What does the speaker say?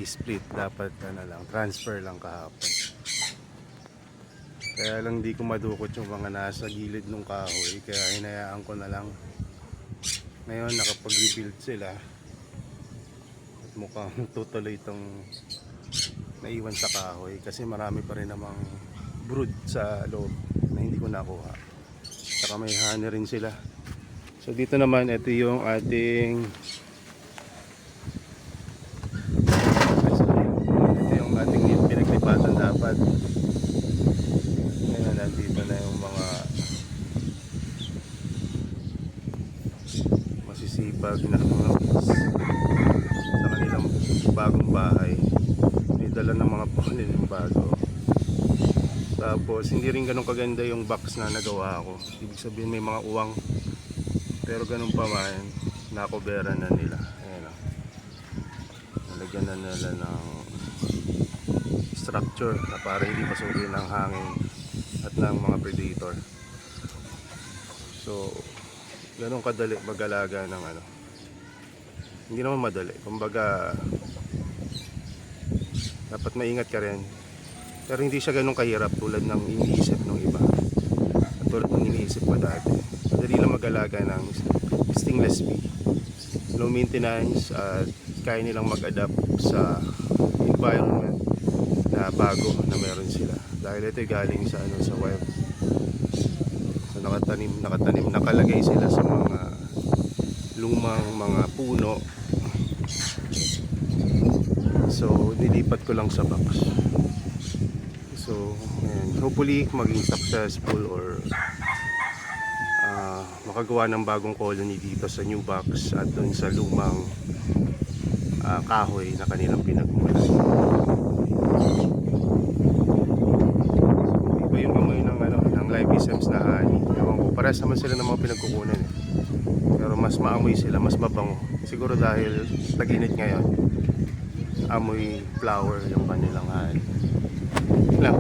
i-split, dapat lang, transfer lang kahapon. Kaya lang di ko madukot yung mga nasa gilid ng kahoy, kaya hinayaan ko na lang. Ngayon nakapag-rebuild sila at mukhang tutuloy itong naiwan sa kahoy kasi marami pa rin namang brood sa loob na hindi ko nakuha. Saka may honey rin sila. So dito naman, ito yung ating pinaglipatan dapat. Ngayon nandito na yung mga masisipag na sa kanilang bagong bahay. May dala ng mga pollen yung bago. Tapos hindi rin ganun kaganda yung box na nagawa ko. Ibig sabihin may mga uwang, pero ganun pa man, nakoberan na nila. Ayan o, nalagyan na nila ng structure na para hindi pasukin ng hangin at ng mga predator. So ganun kadali mag-alaga ng ano. Hindi naman madali, kumbaga dapat maingat ka rin, pero hindi siya ganun kahirap tulad ng iniisip ng iba at tulad ng iniisip ko dati. Madali lang mag-alaga ng stingless bee, low maintenance, at kaya nilang mag-adapt sa environment na bago na meron sila, dahil ito galing sa ano, sa web. So nakatanim, nakalagay sila sa mga lumang mga puno. So nilipat ko lang sa box. So ayan, hopefully maging successful or makagawa ng bagong colony dito sa new box at dun sa lumang kahoy na kanilang pinagmulan. Iba yung amoy ng ano, ng Live-Sems na honey. Ewan ko, parehas naman sila ng mga pinagkukunan eh. Pero mas maamoy sila, mas mabango. Siguro dahil tag-init ngayon, amoy flower yung kanilang honey. Lang.